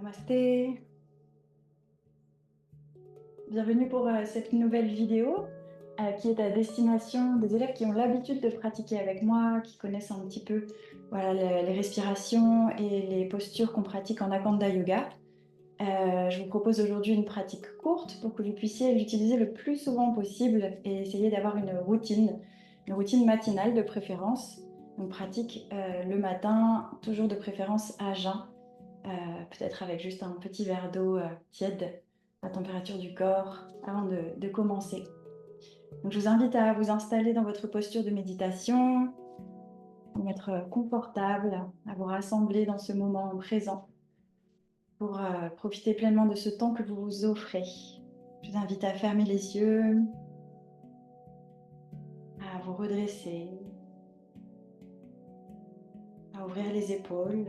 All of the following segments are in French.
Namasté, bienvenue pour cette nouvelle vidéo qui est à destination des élèves qui ont l'habitude de pratiquer avec moi, qui connaissent un petit peu voilà, les respirations et les postures qu'on pratique en Akanda Yoga. Je vous propose aujourd'hui une pratique courte pour que vous puissiez l'utiliser le plus souvent possible et essayer d'avoir une routine matinale de préférence. On pratique le matin, toujours de préférence à jeun. Peut-être avec juste un petit verre d'eau tiède à température du corps avant de commencer. Donc, je vous invite à vous installer dans votre posture de méditation, à vous mettre confortable, à vous rassembler dans ce moment présent pour profiter pleinement de ce temps que vous vous offrez. Je vous invite à fermer les yeux, à vous redresser, à ouvrir les épaules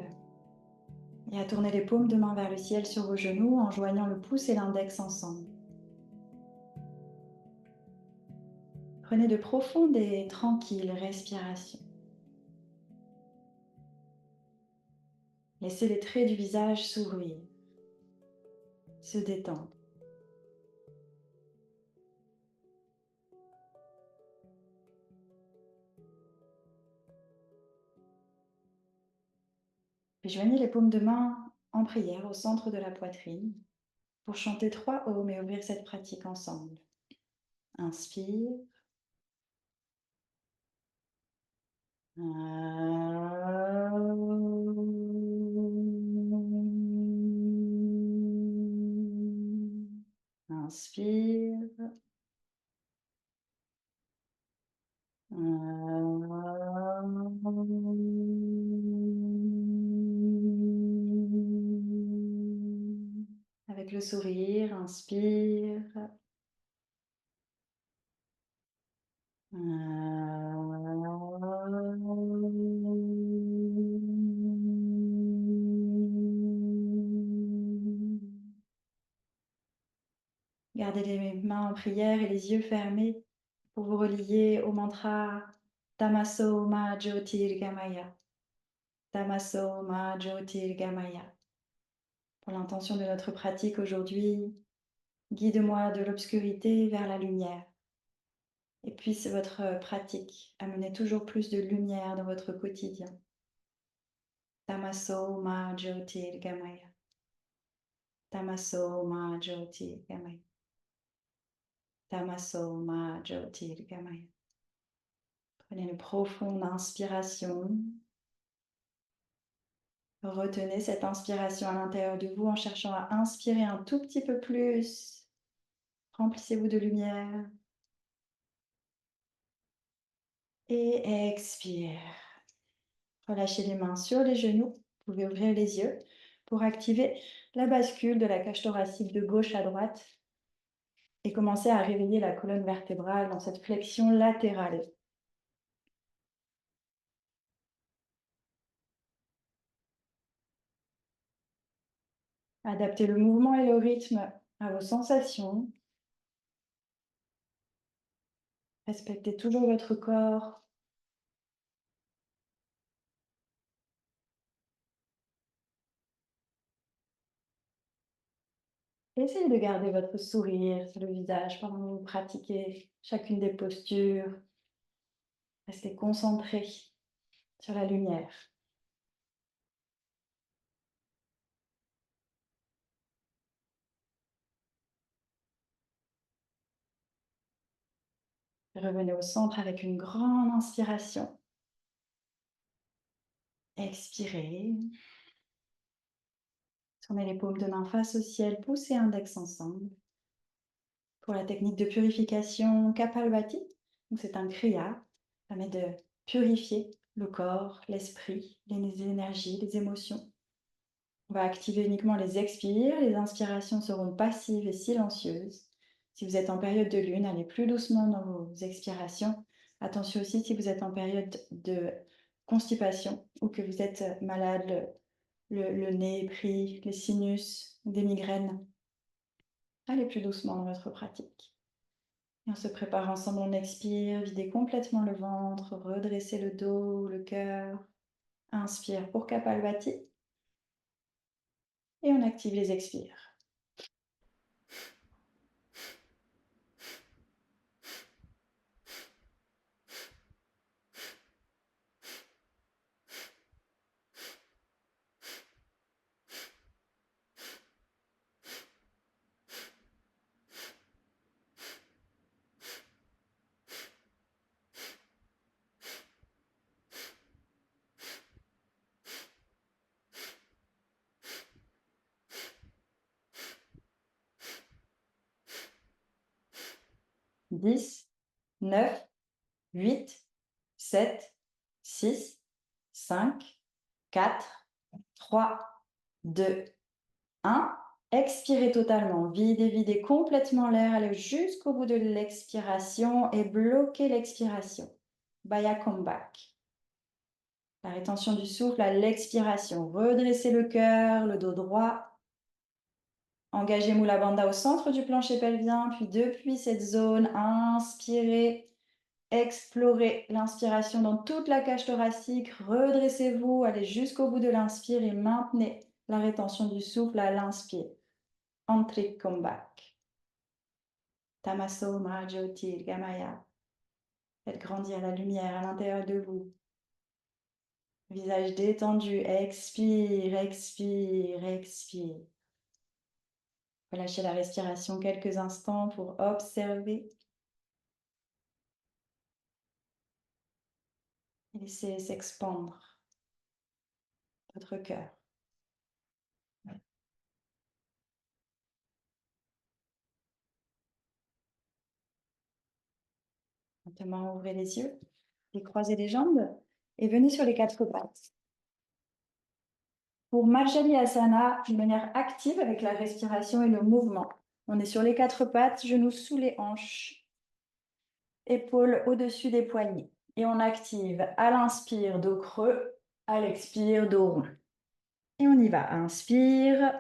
et à tourner les paumes de main vers le ciel sur vos genoux en joignant le pouce et l'index ensemble. Prenez de profondes et tranquilles respirations. Laissez les traits du visage s'ouvrir, se détendre. Puis joignez les paumes de main en prière au centre de la poitrine pour chanter 3 ohms et ouvrir cette pratique ensemble. Inspire. Inspire. Avec le sourire, inspire. Gardez les mains en prière et les yeux fermés pour vous relier au mantra Tamaso Ma Jyotirgamaya. Tamaso Ma Jyotirgamaya. Pour l'intention de notre pratique aujourd'hui, guide-moi de l'obscurité vers la lumière. Et puisse votre pratique amener toujours plus de lumière dans votre quotidien. Tamaso Ma Jyotirgamaya. Tamaso Ma Jyotirgamaya. Tamaso Ma Jyotirgamaya. Prenez une profonde inspiration. Retenez cette inspiration à l'intérieur de vous en cherchant à inspirer un tout petit peu plus. Remplissez-vous de lumière. Et expire. Relâchez les mains sur les genoux. Vous pouvez ouvrir les yeux pour activer la bascule de la cage thoracique de gauche à droite et commencer à réveiller la colonne vertébrale dans cette flexion latérale. Adaptez le mouvement et le rythme à vos sensations. Respectez toujours votre corps. Essayez de garder votre sourire sur le visage pendant que vous pratiquez chacune des postures. Restez concentré sur la lumière. Revenez au centre avec une grande inspiration. Expirez. Tournez les paumes de main face au ciel, pouce et index ensemble. Pour la technique de purification Kapalbhati, c'est un kriya, ça permet de purifier le corps, l'esprit, les énergies, les émotions. On va activer uniquement les expires, les inspirations seront passives et silencieuses. Si vous êtes en période de lune, allez plus doucement dans vos expirations. Attention aussi si vous êtes en période de constipation ou que vous êtes malade, le nez pris, les sinus, des migraines. Allez plus doucement dans votre pratique. Et on se prépare ensemble, on expire, videz complètement le ventre, redressez le dos, le cœur. Inspire pour Kapalbhati. Et on active les expires. Dix, 9, 8, 7, 6, 5, 4, 3, 2, 1. Expirez totalement. Videz complètement l'air. Allez jusqu'au bout de l'expiration et bloquez l'expiration. Baya comeback. La rétention du souffle à l'expiration. Redressez le cœur, le dos droit. Engagez Mula Bandha au centre du plancher pelvien. Puis depuis cette zone, inspirez. Explorez l'inspiration dans toute la cage thoracique. Redressez-vous. Allez jusqu'au bout de l'inspire et maintenez la rétention du souffle à l'inspire. Entrez comeback. Tamaso Mahajyotir Gamaya. Faites grandir la lumière à l'intérieur de vous. Visage détendu. Expire, expire, expire. Relâchez la respiration quelques instants pour observer. Et laissez s'expandre votre cœur. Lentement ouvrez les yeux, décroisez les jambes et venez sur les quatre pattes. Pour Marjali Asana, d'une manière active avec la respiration et le mouvement. On est sur les quatre pattes, genoux sous les hanches, épaules au-dessus des poignets. Et on active à l'inspire, dos creux, à l'expire, dos rond. Et on y va. Inspire.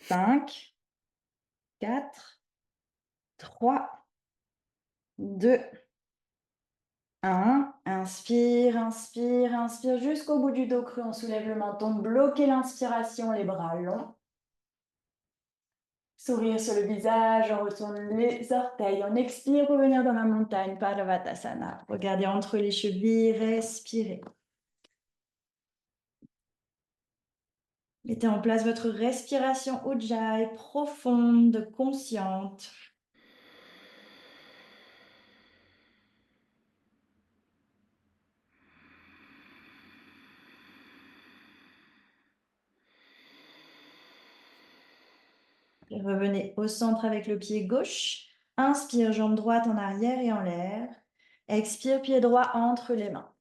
Cinq, 4, 3, 2, 1. Inspire, inspire, inspire jusqu'au bout du dos creux. On soulève le menton. Bloquez l'inspiration, les bras longs. Sourire sur le visage, on retourne les orteils. On expire pour venir dans la montagne, Paravatasana. Regardez entre les chevilles, respirez. Mettez en place votre respiration Ujjayi, profonde, consciente. Et revenez au centre avec le pied gauche. Inspire, jambe droite en arrière et en l'air. Expire, pied droit entre les mains.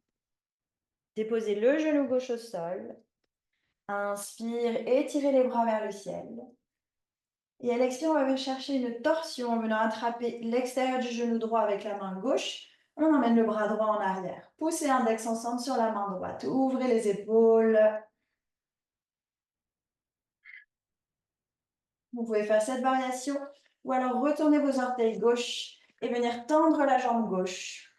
Déposez le genou gauche au sol. Inspire, étirez les bras vers le ciel. Et à l'expire, on va venir chercher une torsion en venant attraper l'extérieur du genou droit avec la main gauche. On emmène le bras droit en arrière. Poussez l'index ensemble sur la main droite. Ouvrez les épaules. Vous pouvez faire cette variation ou alors retournez vos orteils gauche et venir tendre la jambe gauche.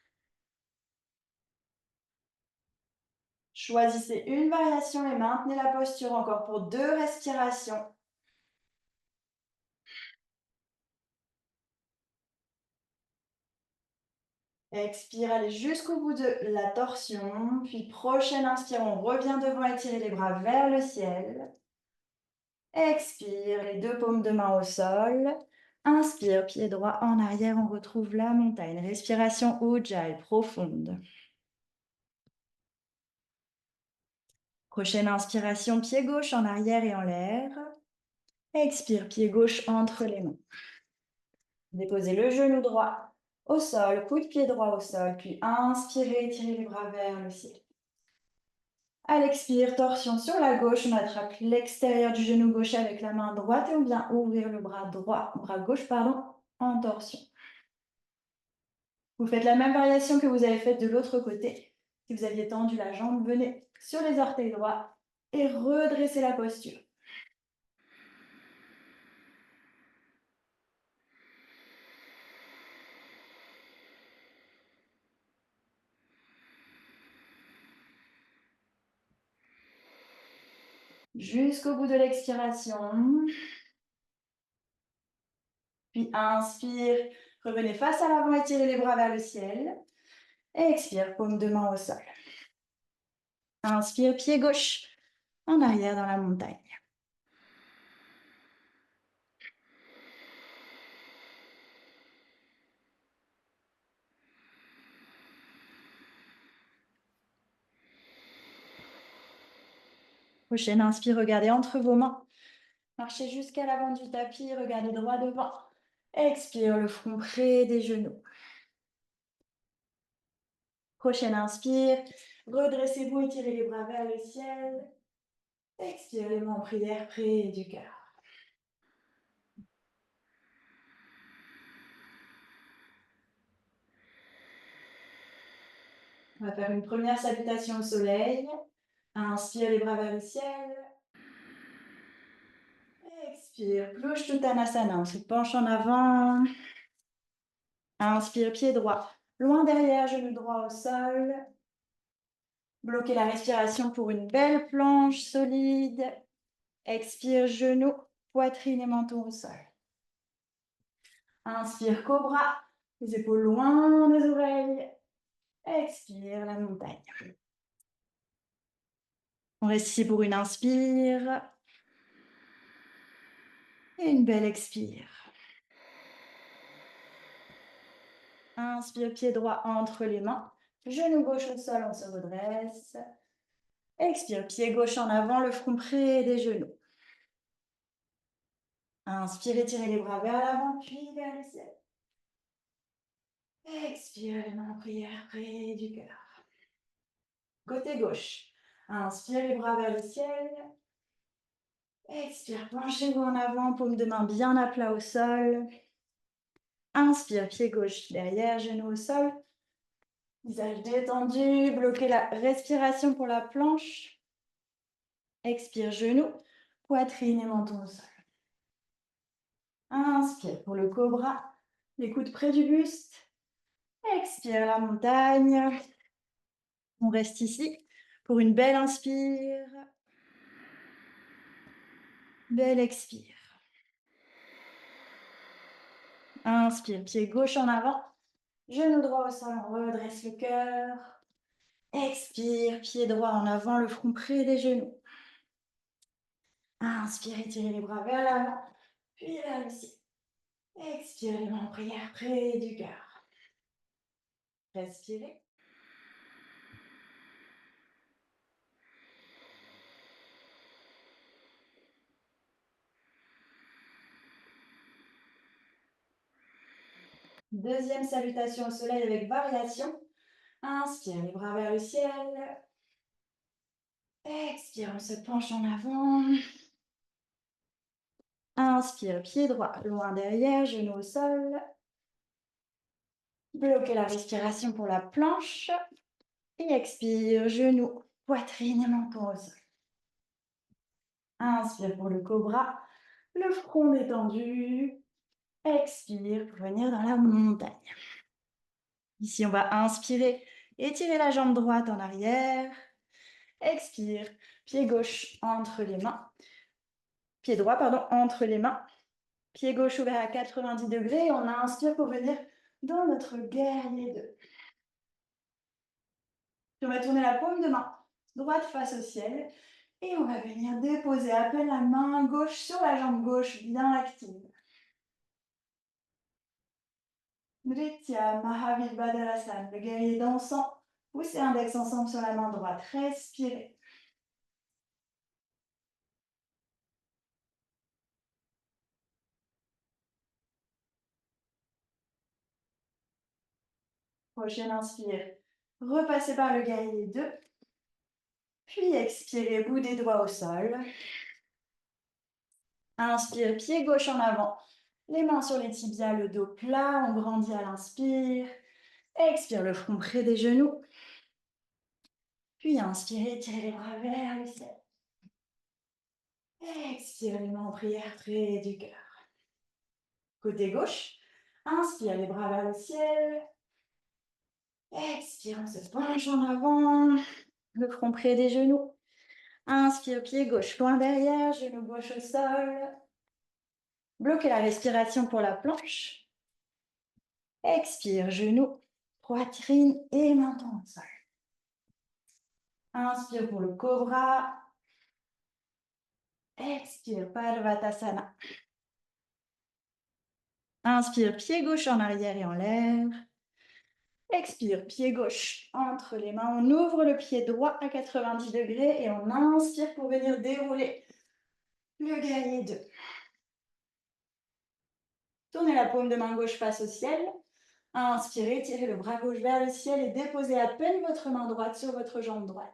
Choisissez une variation et maintenez la posture encore pour 2 respirations. Expire, allez jusqu'au bout de la torsion. Puis prochaine inspire, on revient devant, étirer les bras vers le ciel. Expire, les 2 paumes de main au sol. Inspire, pied droit en arrière, on retrouve la montagne. Respiration Ujjayi, profonde. Prochaine inspiration, pied gauche en arrière et en l'air. Expire, pied gauche entre les mains. Déposez le genou droit au sol, coup de pied droit au sol, puis inspirez, étirez les bras vers le ciel. À l'expire, torsion sur la gauche, on attrape l'extérieur du genou gauche avec la main droite et on vient ouvrir le bras gauche, en torsion. Vous faites la même variation que vous avez faite de l'autre côté. Si vous aviez tendu la jambe, venez sur les orteils droits et redressez la posture. Jusqu'au bout de l'expiration. Puis inspire, revenez face à l'avant, étirez les bras vers le ciel. Expire, paume de main au sol. Inspire, pied gauche en arrière dans la montagne. Prochaine inspire, regardez entre vos mains. Marchez jusqu'à l'avant du tapis, regardez droit devant. Expire, le front près des genoux. Prochaine inspire, redressez-vous, étirez les bras vers le ciel. Expire, les mains en prière près du cœur. On va faire une première salutation au soleil. Inspire les bras vers le ciel. Expire, Ploshtutanasana, on se penche en avant. Inspire, pied droit, loin derrière, genou droit au sol. Bloquez la respiration pour une belle planche solide. Expire, genou, poitrine et menton au sol. Inspire, cobra, les épaules loin des oreilles. Expire, la montagne. On reste ici pour une inspire. Et une belle expire. Inspire, pied droit entre les mains. Genou gauche au sol, on se redresse. Expire, pied gauche en avant, le front près des genoux. Inspire, étirez les bras vers l'avant, puis vers le ciel. Expire, les mains en prière près du cœur. Côté gauche. Inspire, les bras vers le ciel. Expire, penchez-vous en avant, paume de main bien à plat au sol. Inspire, pied gauche derrière, genou au sol. Visage détendu, bloquez la respiration pour la planche. Expire, genou, poitrine et menton au sol. Inspire pour le cobra, les coudes près du buste. Expire la montagne. On reste ici pour une belle inspire. Belle expire. Inspire, pied gauche en avant. Genou droit au sol, on redresse le cœur. Expire, pied droit en avant, le front près des genoux. Inspire, étirez les bras vers l'avant, puis vers le ciel. Expire, les mains en prière près du cœur. Respirez. Deuxième salutation au soleil avec variation. Inspire, les bras vers le ciel. Expire, on se penche en avant. Inspire, pied droit, loin derrière, genou au sol. Bloquez la respiration pour la planche. Et expire, genou, poitrine et menton au sol. Inspire pour le cobra, le front détendu. Expire pour venir dans la montagne. Ici, on va inspirer, étirer la jambe droite en arrière. Expire, pied gauche entre les mains. Pied droit, pardon, entre les mains. Pied gauche ouvert à 90 degrés. On inspire pour venir dans notre guerrier 2. Puis on va tourner la paume de main droite face au ciel. Et on va venir déposer à peine la main gauche sur la jambe gauche, bien active. Nritya Mahavibhadasana, le guerrier dansant. Poussez l'index ensemble sur la main droite. Respirez. Prochaine inspire. Repassez par le guerrier 2. Puis expirez, bout des doigts au sol. Inspire, pied gauche en avant. Les mains sur les tibias, le dos plat. On grandit à l'inspire. Expire, le front près des genoux. Puis inspirez, tirez les bras vers le ciel. Expirez les mains en prière près du cœur. Côté gauche, inspire les bras vers le ciel. Expire, on se penche en avant, le front près des genoux. Inspire, pied gauche loin derrière, genou gauche au sol. Bloquez la respiration pour la planche. Expire, genou, poitrine et menton au sol. Inspire pour le cobra. Expire, Parvatasana. Inspire, pied gauche en arrière et en l'air. Expire, pied gauche entre les mains. On ouvre le pied droit à 90 degrés et on inspire pour venir dérouler le guerrier 2. Tournez la paume de main gauche face au ciel. Inspirez, tirez le bras gauche vers le ciel et déposez à peine votre main droite sur votre jambe droite.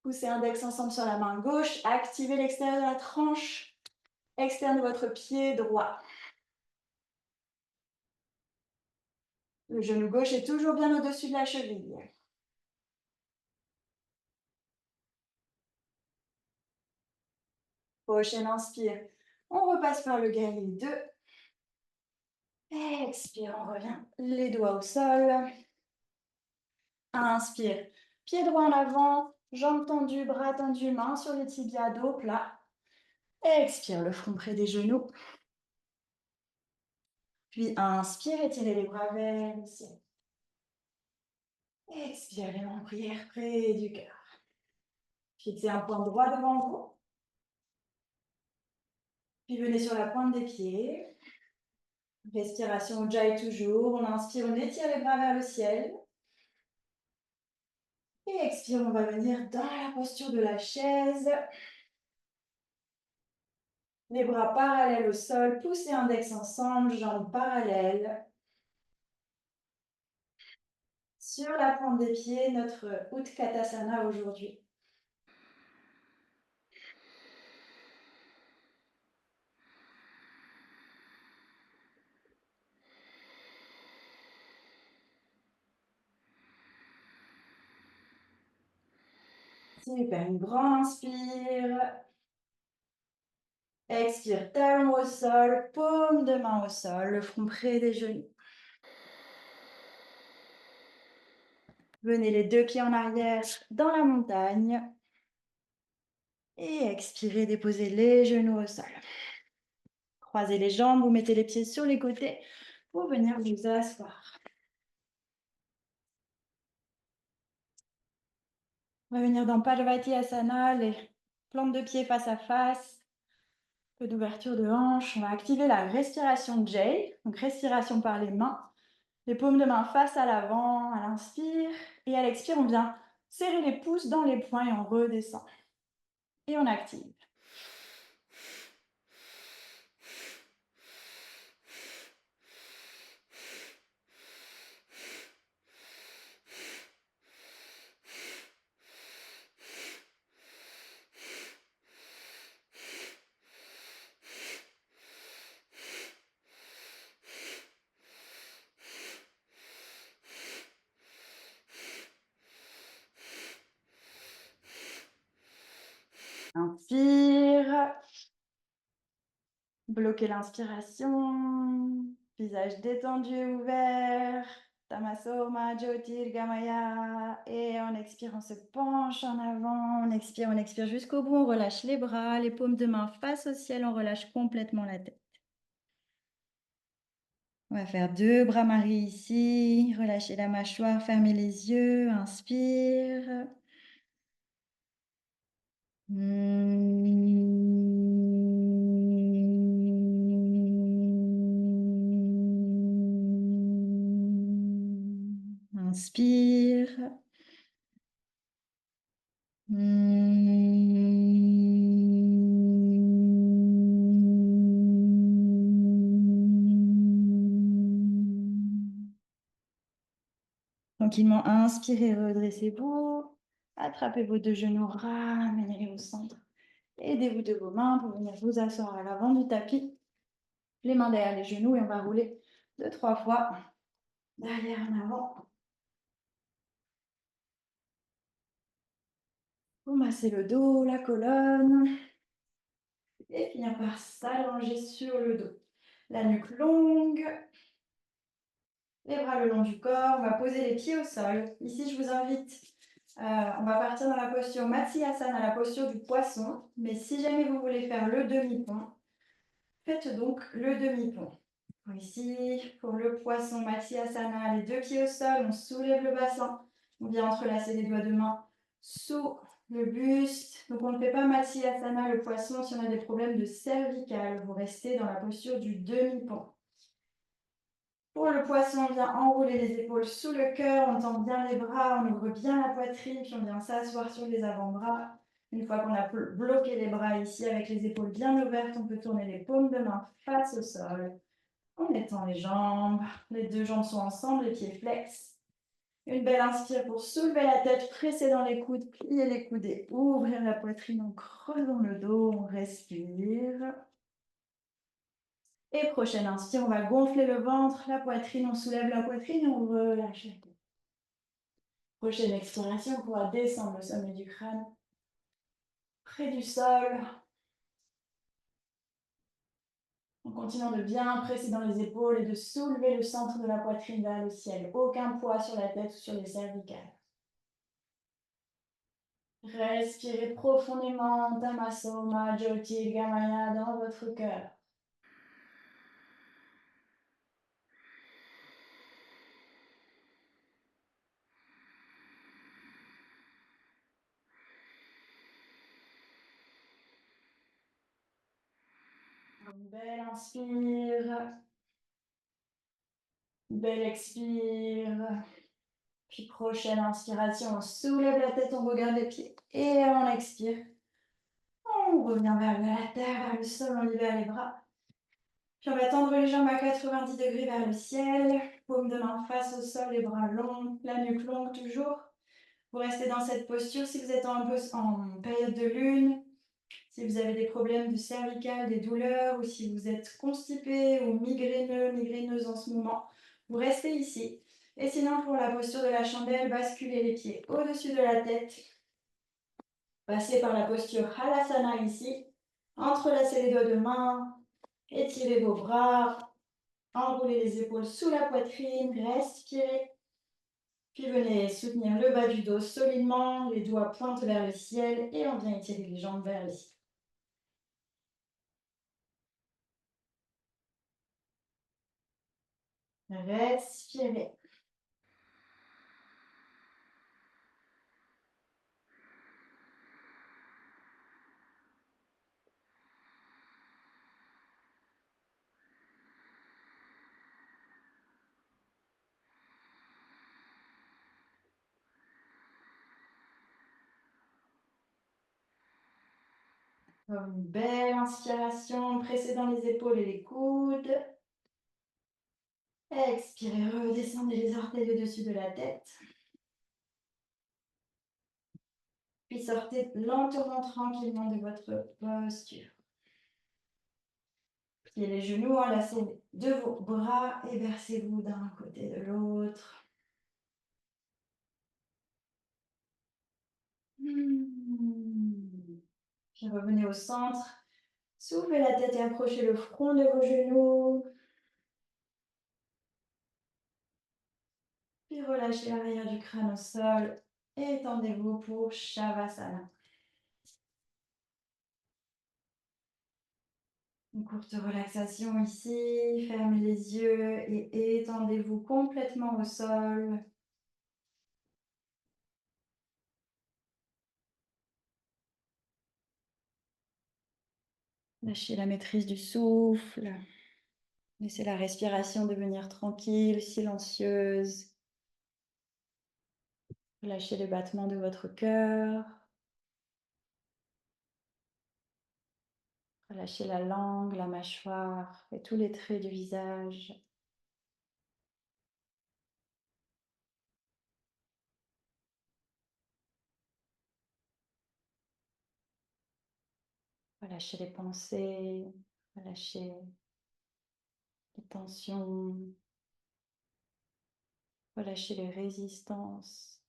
Poussez index ensemble sur la main gauche. Activez l'extérieur de la tranche externe de votre pied droit. Le genou gauche est toujours bien au-dessus de la cheville. Prochaine inspire. On repasse par le guerrier 2. Expire, on revient. Les doigts au sol. Inspire. Pied droit en avant, jambes tendues, bras tendus, mains sur les tibias, dos plat. Expire, le front près des genoux. Puis inspire, étirez les bras vers le ciel. Expire, les mains en prière près du cœur. Fixez un point droit devant vous. Puis venez sur la pointe des pieds. Respiration Ujjayi toujours. On inspire, on étire les bras vers le ciel. Et expire, on va venir dans la posture de la chaise. Les bras parallèles au sol, poussez index ensemble, jambes parallèles. Sur la pointe des pieds, notre Utkatasana aujourd'hui. Super, une grande inspire. Expire, talon au sol, paume de main au sol, le front près des genoux. Venez les deux pieds en arrière dans la montagne. Et expirez, déposez les genoux au sol. Croisez les jambes, vous mettez les pieds sur les côtés pour venir vous asseoir. On va venir dans Parvati Asana, les plantes de pieds face à face. Peu d'ouverture de hanche. On va activer la respiration J, donc respiration par les mains. Les paumes de main face à l'avant, à l'inspire. Et à l'expire, on vient serrer les pouces dans les poings et on redescend. Et on active. Inspire. Bloquez l'inspiration. Visage détendu et ouvert. Tamasoma Jyotirgamaya. Et on expire, on se penche en avant. On expire jusqu'au bout. On relâche les bras, les paumes de main face au ciel. On relâche complètement la tête. On va faire 2 bras maris ici. Relâchez la mâchoire, fermez les yeux. Inspire. Inspire. Tranquillement, inspirez, redressez-vous. Attrapez vos 2 genoux, ramenez-les au centre. Aidez-vous de vos mains pour venir vous asseoir à l'avant du tapis. Les mains derrière les genoux et on va rouler 2-3 fois derrière en avant. Pour masser le dos, la colonne. Et finir par s'allonger sur le dos. La nuque longue. Les bras le long du corps. On va poser les pieds au sol. Ici, je vous invite, on va partir dans la posture Matsyasana, la posture du poisson. Mais si jamais vous voulez faire le demi-pont, faites donc le demi-pont. Ici, pour le poisson Matsyasana, les deux pieds au sol, on soulève le bassin. On vient entrelacer les doigts de main sous le buste. Donc on ne fait pas Matsyasana, le poisson, si on a des problèmes de cervical. Vous restez dans la posture du demi-pont. Pour le poisson, on vient enrouler les épaules sous le cœur, on tend bien les bras, on ouvre bien la poitrine, puis on vient s'asseoir sur les avant-bras. Une fois qu'on a bloqué les bras ici avec les épaules bien ouvertes, on peut tourner les paumes de main face au sol. On étend les jambes, les deux jambes sont ensemble, les pieds flex. Une belle inspire pour soulever la tête, presser dans les coudes, plier les coudes et ouvrir la poitrine en creusant le dos, on respire. Et prochaine inspire, on va gonfler le ventre, la poitrine, on soulève la poitrine et on relâche la tête. Prochaine expiration, on pourra descendre le sommet du crâne, près du sol. En continuant de bien presser dans les épaules et de soulever le centre de la poitrine vers le ciel. Aucun poids sur la tête ou sur les cervicales. Respirez profondément Tamasoma, Jyotirgamaya dans votre cœur. Une belle inspire. Belle expire. Puis prochaine inspiration, on soulève la tête, on regarde les pieds. Et on expire. On revient vers la terre, vers le sol, on libère les bras. Puis on va tendre les jambes à 90 degrés vers le ciel. Paume de main face au sol, les bras longs, la nuque longue toujours. Vous restez dans cette posture si vous êtes en période de lune, si vous avez des problèmes de cervical, des douleurs, ou si vous êtes constipé ou migraineux, migraineuse en ce moment. Vous restez ici. Et sinon, pour la posture de la chandelle, basculez les pieds au-dessus de la tête. Passez par la posture Halasana ici. Entrelacez les doigts de main. Étirez vos bras. Enroulez les épaules sous la poitrine. Respirez. Puis venez soutenir le bas du dos solidement. Les doigts pointent vers le ciel. Et on vient étirer les jambes vers le ciel. Respirez. Une belle inspiration, pressez dans les épaules et les coudes. Expirez, redescendez les orteils au-dessus de la tête. Puis sortez lentement, tranquillement de votre posture. Pliez les genoux, enlacez de vos bras et versez-vous d'un côté de l'autre. Puis revenez au centre. Soulevez la tête et approchez le front de vos genoux. Puis relâchez l'arrière du crâne au sol. Et étendez-vous pour Shavasana. Une courte relaxation ici. Fermez les yeux et étendez-vous complètement au sol. Lâchez la maîtrise du souffle. Laissez la respiration devenir tranquille, silencieuse. Lâchez les battements de votre cœur. Relâchez la langue, la mâchoire et tous les traits du visage. Relâchez les pensées, relâchez les tensions, relâchez les résistances.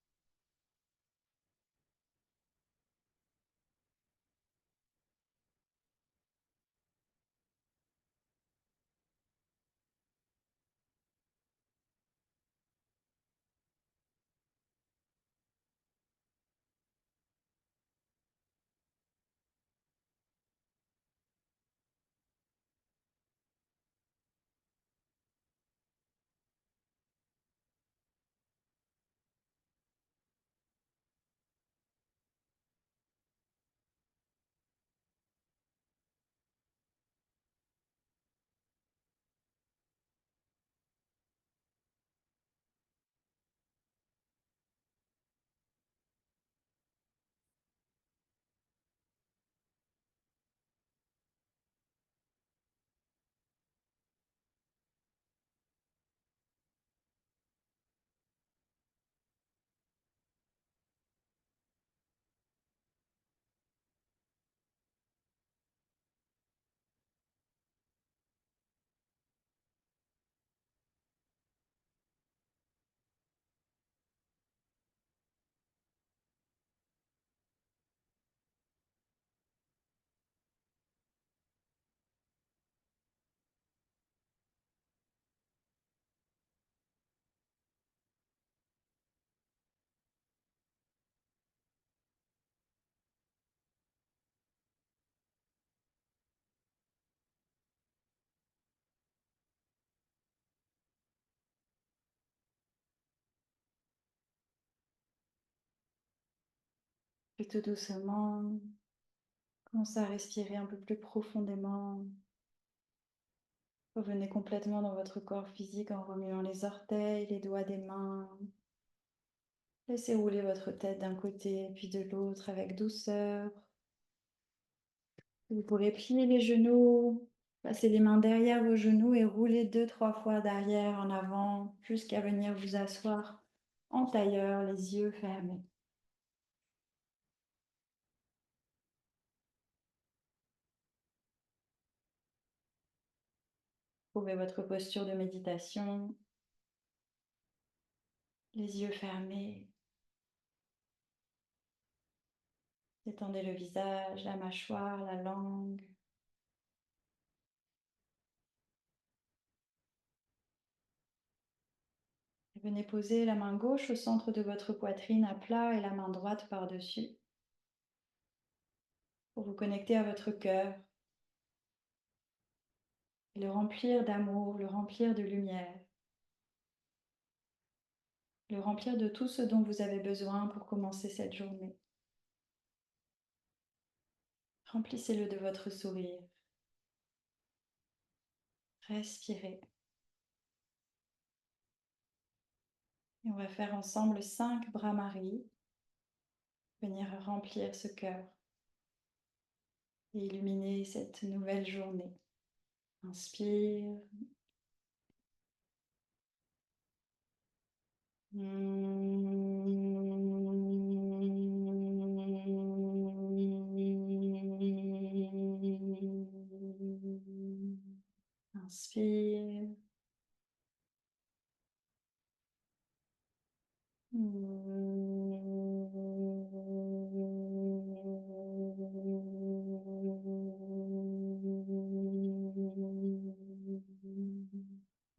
Puis tout doucement, commencez à respirer un peu plus profondément. Revenez complètement dans votre corps physique en remuant les orteils, les doigts des mains. Laissez rouler votre tête d'un côté puis de l'autre avec douceur. Vous pourrez plier les genoux, passer les mains derrière vos genoux et rouler 2-3 fois d'arrière en avant jusqu'à venir vous asseoir en tailleur, les yeux fermés. Trouvez votre posture de méditation, les yeux fermés. Détendez le visage, la mâchoire, la langue. Et venez poser la main gauche au centre de votre poitrine à plat et la main droite par-dessus pour vous connecter à votre cœur et le remplir d'amour, le remplir de lumière, le remplir de tout ce dont vous avez besoin pour commencer cette journée. Remplissez-le de votre sourire. Respirez. Et on va faire ensemble 5 Brahmaris. Venir remplir ce cœur et illuminer cette nouvelle journée. Inspire. Inspire.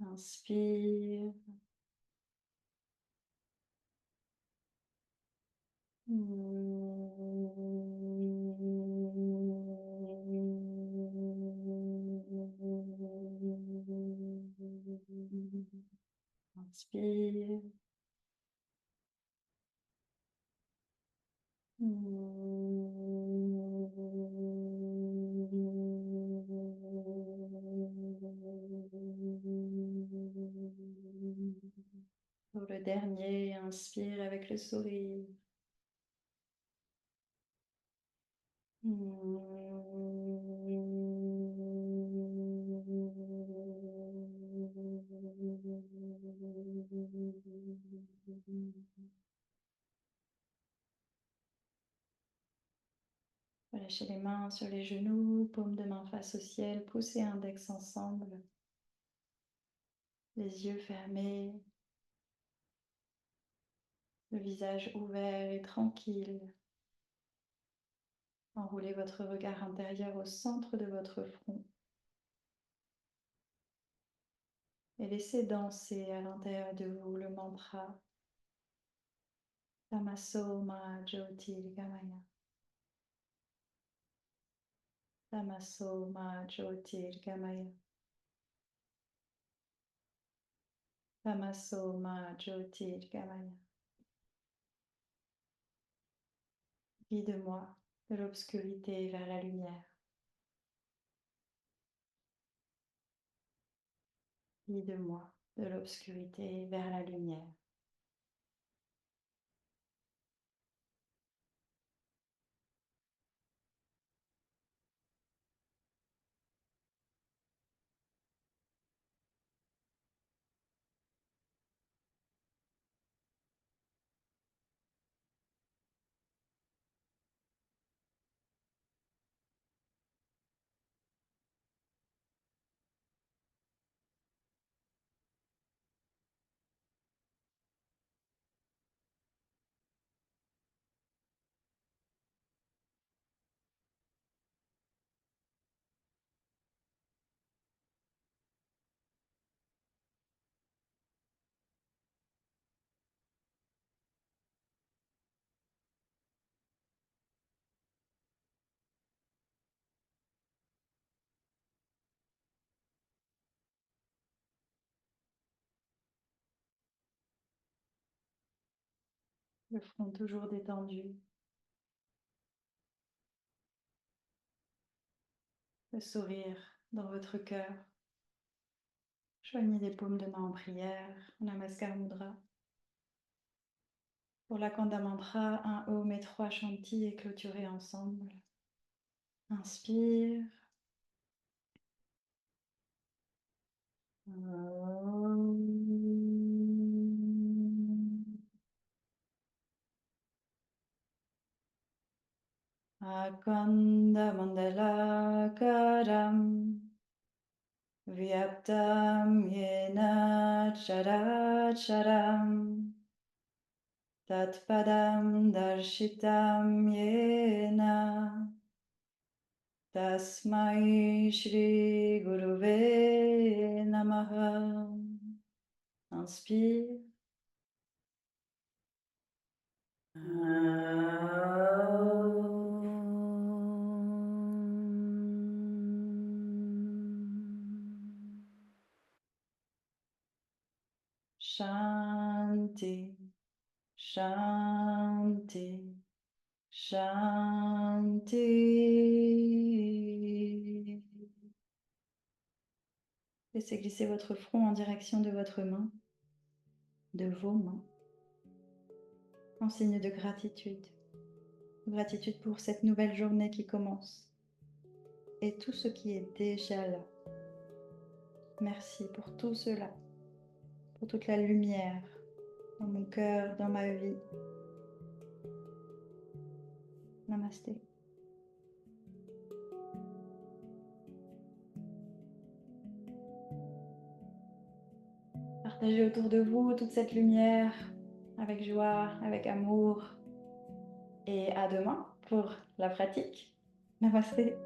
Inspire. Inspire. Pour le dernier, inspire avec le sourire. Relâchez les mains sur les genoux, paume de main face au ciel, poussez index ensemble, les yeux fermés, le visage ouvert et tranquille. Enroulez votre regard intérieur au centre de votre front et laissez danser à l'intérieur de vous le mantra Tamaso Ma Jyotirgamaya. Tamaso Ma Jyotirgamaya. Tamaso Ma Jyotirgamaya. Guide-moi de l'obscurité vers la lumière. Guide-moi de l'obscurité vers la lumière. Le front toujours détendu. le sourire dans votre cœur. Joignez les paumes de main en prière, Namaskar Mudra. Pour la Kanda Mantra, un Om et 3 Shanti et clôturer ensemble. Inspire. Akanda Mandala Karam Vyaptam Yena Characharam Tatpadam Darshitam Yena Tasmai Shri Guruve Namaha. Inspire. Shanti, Shanti, Shanti. Laissez glisser votre front en direction de votre main, de vos mains, en signe de gratitude. Gratitude pour cette nouvelle journée qui commence et tout ce qui est déjà là. Merci pour tout cela, pour toute la lumière dans mon cœur, dans ma vie. Namasté. Partagez autour de vous toute cette lumière avec joie, avec amour. Et à demain pour la pratique. Namasté.